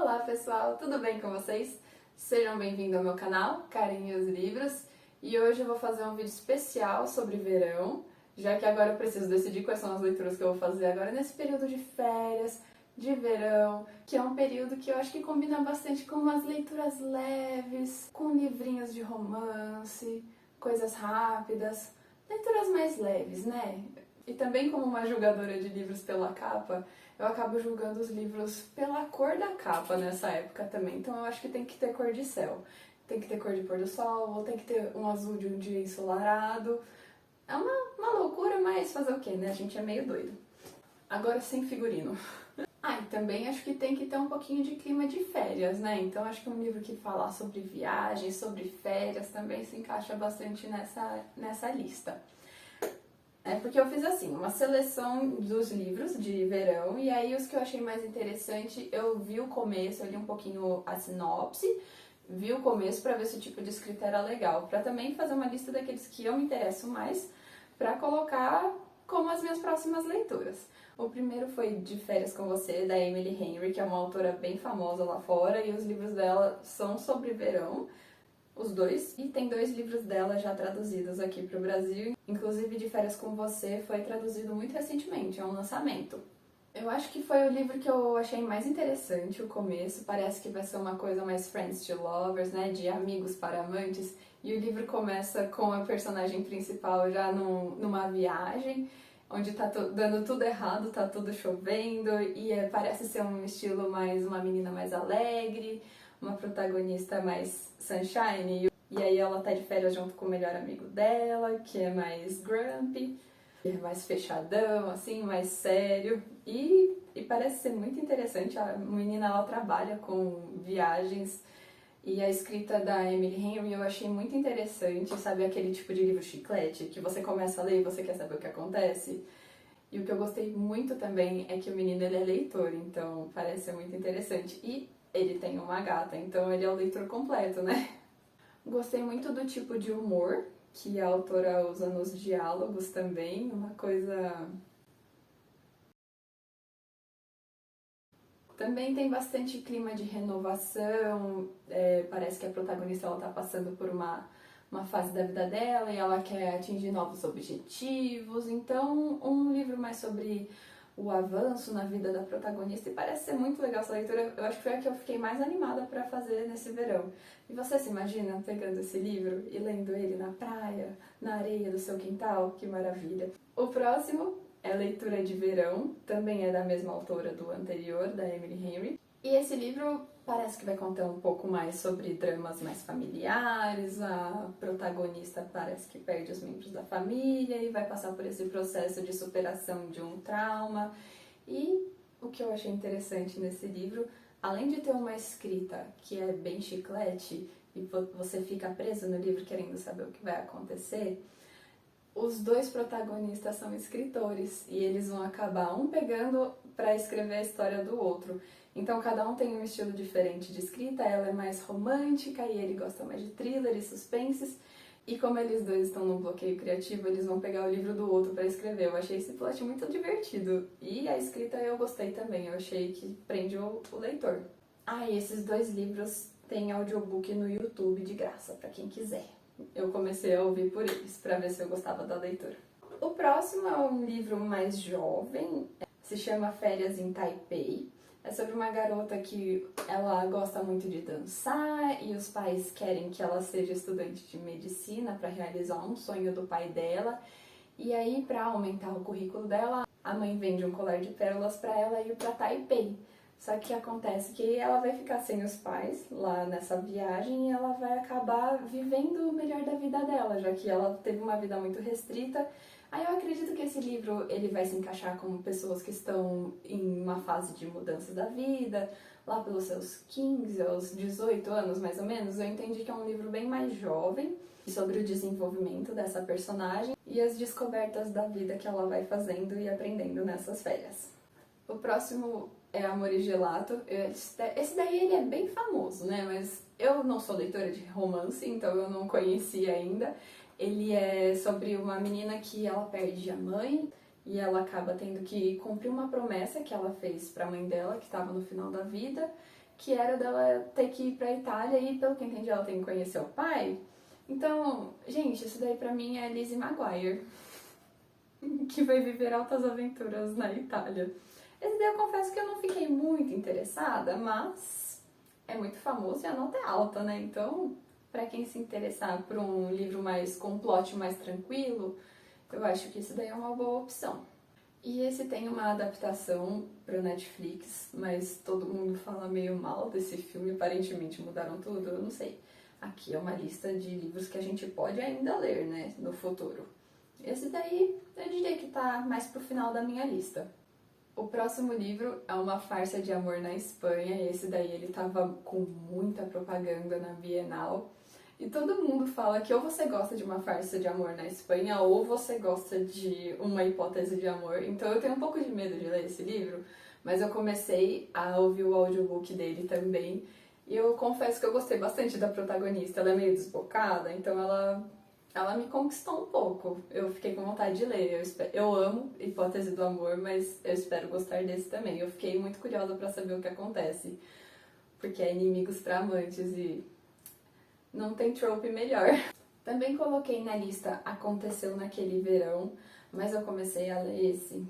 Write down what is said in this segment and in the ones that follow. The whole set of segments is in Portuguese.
Olá pessoal, tudo bem com vocês? Sejam bem-vindos ao meu canal, Karen e os Livros, e hoje eu vou fazer um vídeo especial sobre verão, já que agora eu preciso decidir quais são as leituras que eu vou fazer agora nesse período de férias, de verão, que é um período que eu acho que combina bastante com umas leituras leves, com livrinhos de romance, coisas rápidas, leituras mais leves, né? E também como uma julgadora de livros pela capa, eu acabo julgando os livros pela cor da capa nessa época também. Então eu acho que tem que ter cor de céu. Tem que ter cor de pôr do sol, ou tem que ter um azul de um dia ensolarado. É uma loucura, mas fazer o quê, né? A gente é meio doido. Agora sem figurino. Ah, e também acho que tem que ter um pouquinho de clima de férias, né? Então acho que um livro que falar sobre viagens, sobre férias, também se encaixa bastante nessa lista. É porque eu fiz assim, uma seleção dos livros de verão, e aí os que eu achei mais interessante, eu vi o começo, eu li um pouquinho a sinopse, vi o começo pra ver se o tipo de escrita era legal, pra também fazer uma lista daqueles que eu me interesso mais, pra colocar como as minhas próximas leituras. O primeiro foi De Férias com Você, da Emily Henry, que é uma autora bem famosa lá fora, e os livros dela são sobre verão, os dois, e tem 2 livros dela já traduzidos aqui para o Brasil, inclusive De Férias com Você foi traduzido muito recentemente, é um lançamento. Eu acho que foi o livro que eu achei mais interessante, o começo, parece que vai ser uma coisa mais friends to lovers, né, de amigos para amantes, e o livro começa com a personagem principal já numa viagem, onde tá dando tudo errado, tá tudo chovendo, e parece ser um estilo mais, uma menina mais alegre, uma protagonista mais sunshine, e aí ela tá de férias junto com o melhor amigo dela, que é mais grumpy, é mais fechadão, assim, mais sério, e parece ser muito interessante. A menina, ela trabalha com viagens, e a escrita da Emily Henry eu achei muito interessante, sabe, aquele tipo de livro chiclete, que você começa a ler e você quer saber o que acontece. E o que eu gostei muito também é que o menino, ele é leitor, então parece ser muito interessante. E ele tem uma gata, então ele é o leitor completo, né? Gostei muito do tipo de humor que a autora usa nos diálogos também, uma coisa... Também tem bastante clima de renovação, parece que a protagonista ela tá passando por uma fase da vida dela e ela quer atingir novos objetivos, então um livro mais sobre o avanço na vida da protagonista, e parece ser muito legal essa leitura. Eu acho que foi a que eu fiquei mais animada para fazer nesse verão. E você se imagina pegando esse livro e lendo ele na praia, na areia do seu quintal? Que maravilha! O próximo é Leitura de Verão, também é da mesma autora do anterior, da Emily Henry. E esse livro parece que vai contar um pouco mais sobre dramas mais familiares, a protagonista parece que perde os membros da família e vai passar por esse processo de superação de um trauma. E o que eu achei interessante nesse livro, além de ter uma escrita que é bem chiclete e você fica preso no livro querendo saber o que vai acontecer, os 2 protagonistas são escritores e eles vão acabar um pegando para escrever a história do outro. Então cada um tem um estilo diferente de escrita, ela é mais romântica e ele gosta mais de thriller e suspenses. E como eles 2 estão num bloqueio criativo, eles vão pegar o livro do outro para escrever. Eu achei esse plot muito divertido. E a escrita eu gostei também, eu achei que prende o leitor. Ah, e esses 2 livros têm audiobook no YouTube de graça, para quem quiser. Eu comecei a ouvir por eles, para ver se eu gostava da leitura. O próximo é um livro mais jovem, se chama Férias em Taipei. É sobre uma garota que ela gosta muito de dançar e os pais querem que ela seja estudante de medicina para realizar um sonho do pai dela. E aí, para aumentar o currículo dela, a mãe vende um colar de pérolas para ela ir para Taipei. Só que acontece que ela vai ficar sem os pais lá nessa viagem e ela vai acabar vivendo o melhor da vida dela, já que ela teve uma vida muito restrita. Aí eu acredito que esse livro ele vai se encaixar com pessoas que estão em uma fase de mudança da vida, lá pelos seus 15 aos 18 anos mais ou menos. Eu entendi que é um livro bem mais jovem, sobre o desenvolvimento dessa personagem e as descobertas da vida que ela vai fazendo e aprendendo nessas férias. O próximo é Amor e Gelato. Esse daí ele é bem famoso, né? Mas eu não sou leitora de romance, então eu não conheci ainda. Ele é sobre uma menina que ela perde a mãe e ela acaba tendo que cumprir uma promessa que ela fez para a mãe dela, que estava no final da vida, que era dela ter que ir para a Itália e, pelo que eu entendi, ela tem que conhecer o pai. Então, gente, isso daí pra mim é Lizzie McGuire, que vai viver altas aventuras na Itália. Esse daí eu confesso que eu não fiquei muito interessada, mas é muito famoso e a nota é alta, né? Então, pra quem se interessar por um livro mais com um plot mais tranquilo, eu acho que isso daí é uma boa opção. E esse tem uma adaptação para Netflix, mas todo mundo fala meio mal desse filme, aparentemente mudaram tudo, eu não sei. Aqui é uma lista de livros que a gente pode ainda ler, né, no futuro. Esse daí eu diria que tá mais pro final da minha lista. O próximo livro é Uma Farsa de Amor na Espanha. Esse daí ele tava com muita propaganda na Bienal. E todo mundo fala que ou você gosta de Uma Farsa de Amor na Espanha ou você gosta de Uma Hipótese de Amor. Então eu tenho um pouco de medo de ler esse livro, mas eu comecei a ouvir o audiobook dele também. E eu confesso que eu gostei bastante da protagonista. Ela é meio desbocada, então ela me conquistou um pouco. Eu fiquei com vontade de ler. Eu amo Hipótese do Amor, mas eu espero gostar desse também. Eu fiquei muito curiosa pra saber o que acontece, porque é inimigos pra amantes e não tem trope melhor. Também coloquei na lista Aconteceu Naquele Verão, mas eu comecei a ler esse.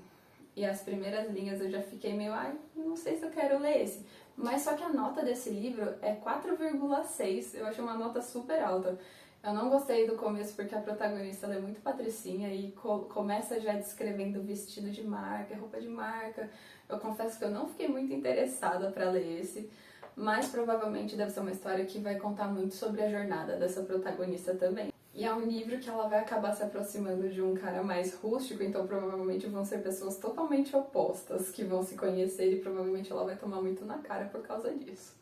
E as primeiras linhas eu já fiquei meio, ai, não sei se eu quero ler esse. Mas só que a nota desse livro é 4,6. Eu acho uma nota super alta. Eu não gostei do começo porque a protagonista ela é muito patricinha e começa já descrevendo vestido de marca, roupa de marca. Eu confesso que eu não fiquei muito interessada para ler esse, mas provavelmente deve ser uma história que vai contar muito sobre a jornada dessa protagonista também. E é um livro que ela vai acabar se aproximando de um cara mais rústico, então provavelmente vão ser pessoas totalmente opostas que vão se conhecer e provavelmente ela vai tomar muito na cara por causa disso.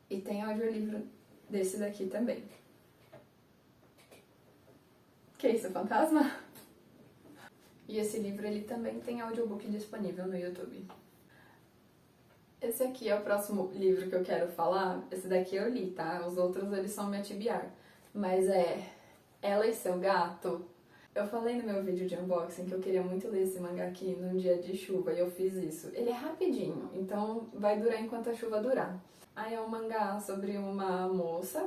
E tem audiolivro desse daqui também. Que isso, fantasma? E esse livro ele também tem audiobook disponível no YouTube. Esse aqui é o próximo livro que eu quero falar. Esse daqui eu li, tá? Os outros eles são me atibiar. Mas é Ela e Seu Gato. Eu falei no meu vídeo de unboxing que eu queria muito ler esse mangá aqui num dia de chuva e eu fiz isso. Ele é rapidinho, então vai durar enquanto a chuva durar. Aí é um mangá sobre uma moça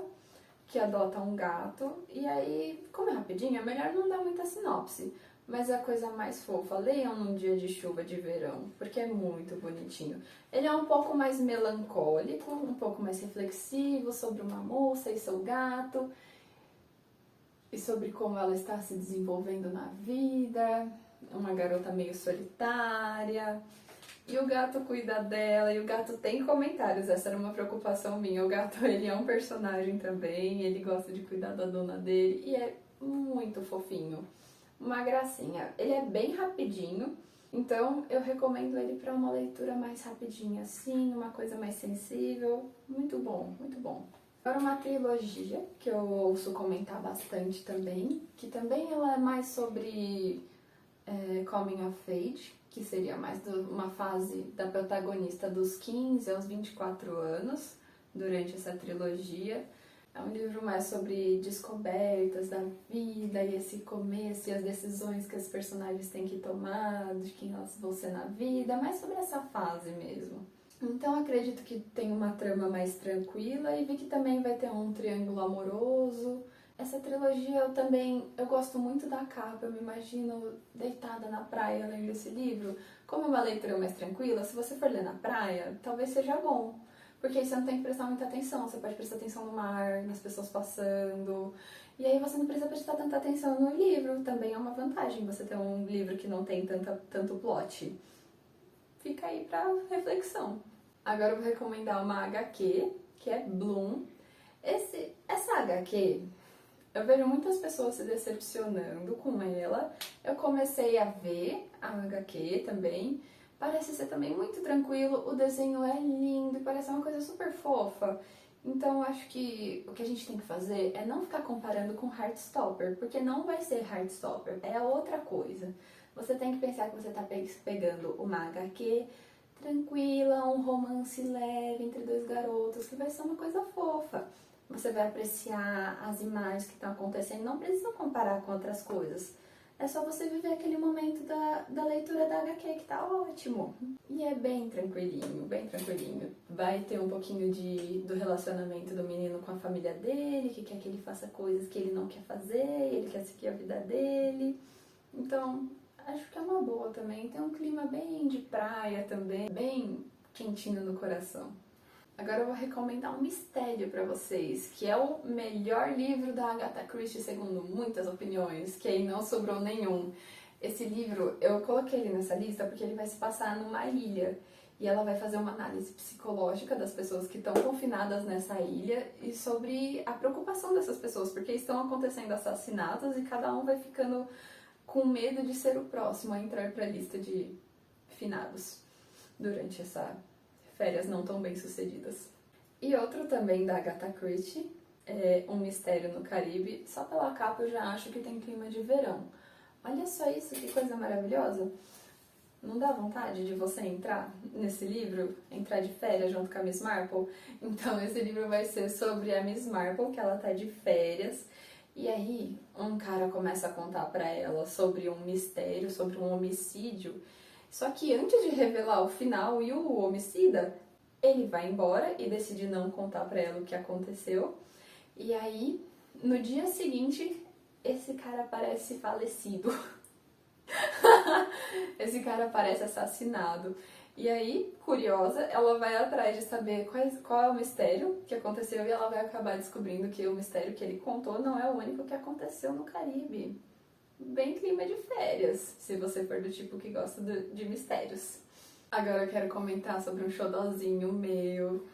que adota um gato, e aí, como é rapidinho, é melhor não dar muita sinopse. Mas é a coisa mais fofa, leiam num dia de chuva de verão, porque é muito bonitinho. Ele é um pouco mais melancólico, um pouco mais reflexivo sobre uma moça e seu gato, e sobre como ela está se desenvolvendo na vida, uma garota meio solitária. E o gato cuida dela, e o gato tem comentários, essa era uma preocupação minha. O gato, ele é um personagem também, ele gosta de cuidar da dona dele, e é muito fofinho. Uma gracinha. Ele é bem rapidinho, então eu recomendo ele para uma leitura mais rapidinha assim, uma coisa mais sensível. Muito bom, muito bom. Agora uma trilogia, que eu ouço comentar bastante também, que também ela é mais sobre coming of age, que seria mais uma fase da protagonista dos 15 aos 24 anos, durante essa trilogia. É um livro mais sobre descobertas da vida e esse começo e as decisões que os personagens têm que tomar, de quem elas vão ser na vida, mais sobre essa fase mesmo. Então acredito que tem uma trama mais tranquila e vi que também vai ter um triângulo amoroso. Essa trilogia eu gosto muito da capa, eu me imagino deitada na praia lendo esse livro. Como é uma leitura mais tranquila, se você for ler na praia, talvez seja bom. Porque aí você não tem que prestar muita atenção, você pode prestar atenção no mar, nas pessoas passando. E aí você não precisa prestar tanta atenção no livro, também é uma vantagem você ter um livro que não tem tanto plot. Fica aí pra reflexão. Agora eu vou recomendar uma HQ, que é Bloom. Essa HQ, eu vejo muitas pessoas se decepcionando com ela. Eu comecei a ver a HQ também. Parece ser também muito tranquilo, o desenho é lindo e parece uma coisa super fofa. Então eu acho que o que a gente tem que fazer é não ficar comparando com Heartstopper, porque não vai ser Heartstopper, é outra coisa. Você tem que pensar que você está pegando uma HQ tranquila, um romance leve entre dois garotos, que vai ser uma coisa fofa. Você vai apreciar as imagens que estão acontecendo, não precisa comparar com outras coisas. é só você viver aquele momento da leitura da HQ, que tá ótimo. E é bem tranquilinho, bem tranquilinho. Vai ter um pouquinho do relacionamento do menino com a família dele, que quer que ele faça coisas que ele não quer fazer, ele quer seguir a vida dele. Então, acho que é uma boa também. Tem um clima bem de praia também, bem quentinho no coração. Agora eu vou recomendar um mistério pra vocês, que é o melhor livro da Agatha Christie, segundo muitas opiniões, que aí não sobrou nenhum. Esse livro, eu coloquei ele nessa lista porque ele vai se passar numa ilha, e ela vai fazer uma análise psicológica das pessoas que estão confinadas nessa ilha e sobre a preocupação dessas pessoas, porque estão acontecendo assassinatos e cada um vai ficando com medo de ser o próximo a entrar pra lista de finados durante essa férias não tão bem sucedidas. E outro também da Agatha Christie, é Um Mistério no Caribe. Só pela capa eu já acho que tem clima de verão. Olha só isso, que coisa maravilhosa! Não dá vontade de você entrar nesse livro, entrar de férias junto com a Miss Marple? Então esse livro vai ser sobre a Miss Marple, que ela tá de férias, e aí um cara começa a contar pra ela sobre um mistério, sobre um homicídio. Só que antes de revelar o final e o homicida, ele vai embora e decide não contar pra ela o que aconteceu. E aí, no dia seguinte, esse cara aparece falecido. Esse cara aparece assassinado. E aí, curiosa, ela vai atrás de saber qual é o mistério que aconteceu e ela vai acabar descobrindo que o mistério que ele contou não é o único que aconteceu no Caribe. Bem clima de férias, se você for do tipo que gosta de mistérios. Agora eu quero comentar sobre um xodózinho meu.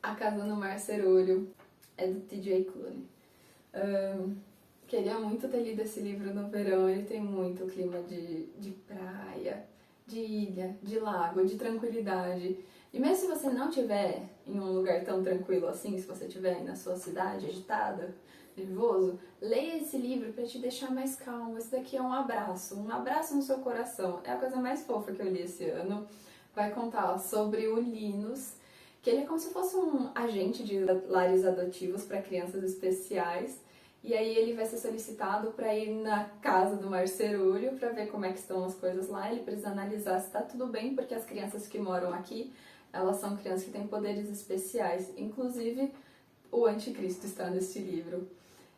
A Casa no Mar Cerulho, é do T.J. Klune. Queria muito ter lido esse livro no verão, ele tem muito clima de praia, de ilha, de lago, de tranquilidade. E mesmo se você não estiver em um lugar tão tranquilo assim, se você estiver aí na sua cidade agitada, nervoso, leia esse livro para te deixar mais calmo. Esse daqui é um abraço no seu coração. É a coisa mais fofa que eu li esse ano. Vai contar sobre o Linus, que ele é como se fosse um agente de lares adotivos para crianças especiais. E aí ele vai ser solicitado para ir na casa do Mar Cerulho para ver como é que estão as coisas lá. Ele precisa analisar se está tudo bem, porque as crianças que moram aqui, elas são crianças que têm poderes especiais. Inclusive, o anticristo está nesse livro.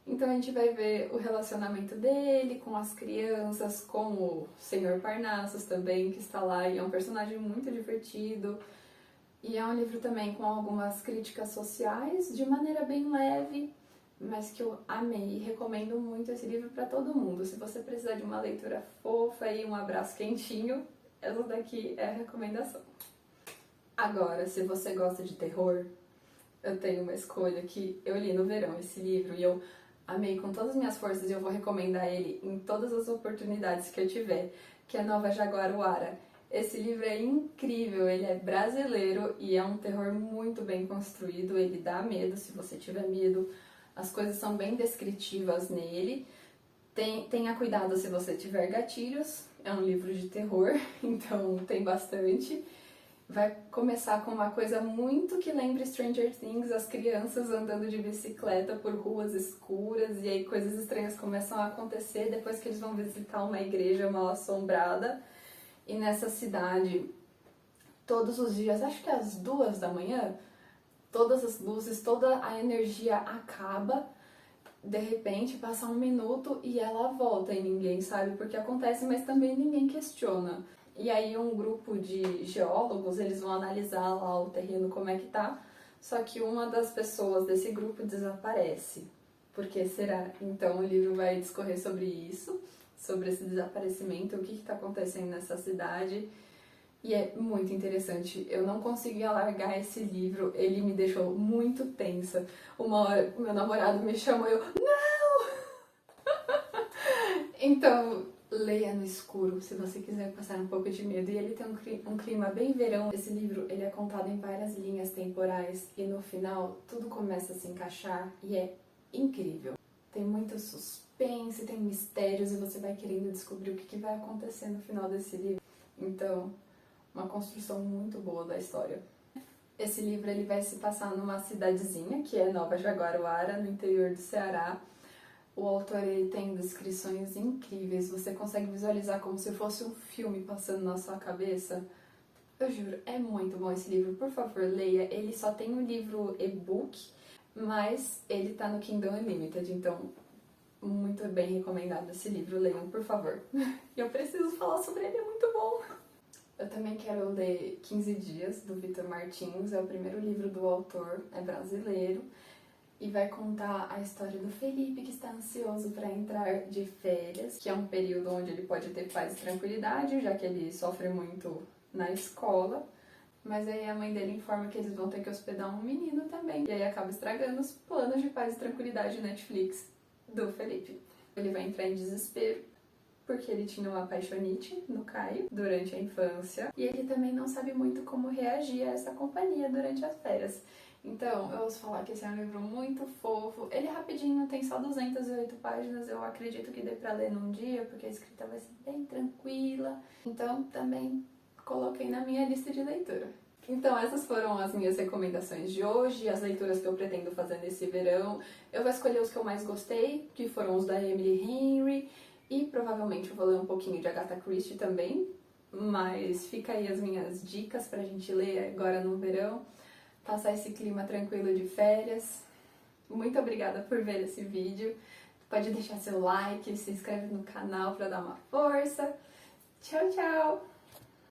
Então a gente vai ver o relacionamento dele com as crianças, com o Senhor Parnassus também, que está lá e é um personagem muito divertido. E é um livro também com algumas críticas sociais, de maneira bem leve, mas que eu amei e recomendo muito esse livro para todo mundo. Se você precisar de uma leitura fofa e um abraço quentinho, essa daqui é a recomendação. Agora, se você gosta de terror, eu tenho uma escolha que eu li no verão esse livro e eu amei com todas as minhas forças e eu vou recomendar ele em todas as oportunidades que eu tiver, que é Nova Jaguaruara. Esse livro é incrível, ele é brasileiro e é um terror muito bem construído, ele dá medo se você tiver medo. As coisas são bem descritivas nele. Tenha cuidado se você tiver gatilhos. É um livro de terror, então tem bastante. Vai começar com uma coisa muito que lembra Stranger Things, as crianças andando de bicicleta por ruas escuras e aí coisas estranhas começam a acontecer depois que eles vão visitar uma igreja mal assombrada. E nessa cidade, todos os dias, acho que às 2 da manhã, todas as luzes, toda a energia acaba, de repente passa 1 minuto e ela volta e ninguém sabe por que acontece, mas também ninguém questiona. E aí um grupo de geólogos, eles vão analisar lá o terreno como é que tá, só que uma das pessoas desse grupo desaparece. Por que será? Então o livro vai discorrer sobre isso, sobre esse desaparecimento, o que está acontecendo nessa cidade. E é muito interessante. Eu não conseguia largar esse livro, ele me deixou muito tensa. Uma hora o meu namorado me chamou e eu, não! Então, leia no escuro, se você quiser passar um pouco de medo. E ele tem um clima bem verão. Esse livro, ele é contado em várias linhas temporais e no final tudo começa a se encaixar e é incrível. Tem muito suspense, tem mistérios e você vai querendo descobrir o que vai acontecer no final desse livro. Então, uma construção muito boa da história. Esse livro ele vai se passar numa cidadezinha, que é Nova Jaguaruara, no interior do Ceará. O autor ele tem descrições incríveis, você consegue visualizar como se fosse um filme passando na sua cabeça. Eu juro, é muito bom esse livro, por favor, leia. Ele só tem um livro e-book, mas ele tá no Kindle Unlimited, então muito bem recomendado esse livro, leiam, por favor. E eu preciso falar sobre ele, é muito bom. Eu também quero ler 15 Dias, do Victor Martins, é o primeiro livro do autor, é brasileiro, e vai contar a história do Felipe, que está ansioso para entrar de férias, que é um período onde ele pode ter paz e tranquilidade, já que ele sofre muito na escola, mas aí a mãe dele informa que eles vão ter que hospedar um menino também, e aí acaba estragando os planos de paz e tranquilidade Netflix do Felipe. Ele vai entrar em desespero, porque ele tinha uma apaixonite no Caio durante a infância, e ele também não sabe muito como reagir a essa companhia durante as férias. Então, eu ouço falar que esse é um livro muito fofo. Ele é rapidinho, tem só 208 páginas, eu acredito que dê pra ler num dia, porque a escrita vai ser bem tranquila. Então, também coloquei na minha lista de leitura. Então, essas foram as minhas recomendações de hoje, as leituras que eu pretendo fazer nesse verão. Eu vou escolher os que eu mais gostei, que foram os da Emily Henry, e provavelmente eu vou ler um pouquinho de Agatha Christie também, mas fica aí as minhas dicas pra gente ler agora no verão, passar esse clima tranquilo de férias. Muito obrigada por ver esse vídeo. Pode deixar seu like, se inscreve no canal pra dar uma força. Tchau, tchau!